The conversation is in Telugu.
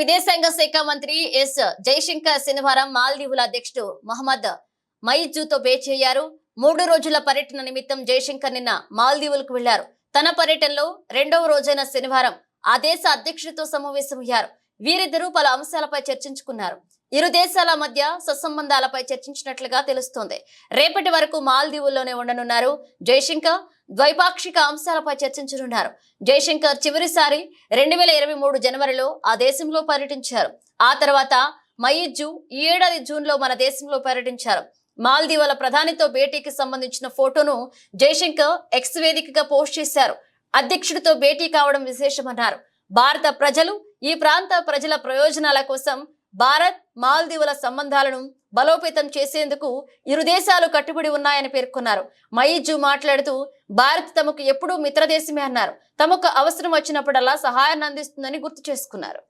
విదేశాంగ శాఖ మంత్రి ఎస్ జయశంకర్ శనివారం మాల్దీవుల అధ్యక్షుడు మహమ్మద్ మయిజ్జుతో భేటీ అయ్యారు. 3 రోజుల పర్యటన నిమిత్తం జయశంకర్ నిన్న మాల్దీవులకు వెళ్లారు. తన పర్యటనలో 2వ రోజైన శనివారం ఆ దేశ అధ్యక్షుడితో సమావేశమయ్యారు. వీరిద్దరూ పలు అంశాలపై చర్చించుకున్నారు. ఇరు దేశాల మధ్య సత్సంబంధాలపై చర్చించినట్లుగా తెలుస్తోంది. రేపటి వరకు మాల్దీవుల్లోనే ఉండనున్నారు జయశంకర్. ద్వైపాక్షిక అంశాలపై చర్చించనున్నారు. జయశంకర్ చివరిసారి 2023 జనవరిలో ఆ దేశంలో పర్యటించారు. ఆ తర్వాత మయిజ్జు ఈ ఏడాది జూన్లో మన దేశంలో పర్యటించారు. మాల్దీవుల ప్రధానితో భేటీకి సంబంధించిన ఫోటోను జయశంకర్ ఎక్స్ వేదికగా పోస్ట్ చేశారు. అధ్యక్షుడితో భేటీ కావడం విశేషమన్నారు. భారత ప్రజలు, ఈ ప్రాంత ప్రజల ప్రయోజనాల కోసం భారత్ మాల్దీవుల సంబంధాలను బలోపేతం చేసేందుకు ఇరు దేశాలు కట్టుబడి ఉన్నాయని పేర్కొన్నారు. మయిజ్జు మాట్లాడుతూ భారత్ తమకు ఎప్పుడూ మిత్రదేశమే అన్నారు. తమకు అవసరం వచ్చినప్పుడల్లా సహాయాన్ని అందిస్తుందని గుర్తు చేసుకున్నారు.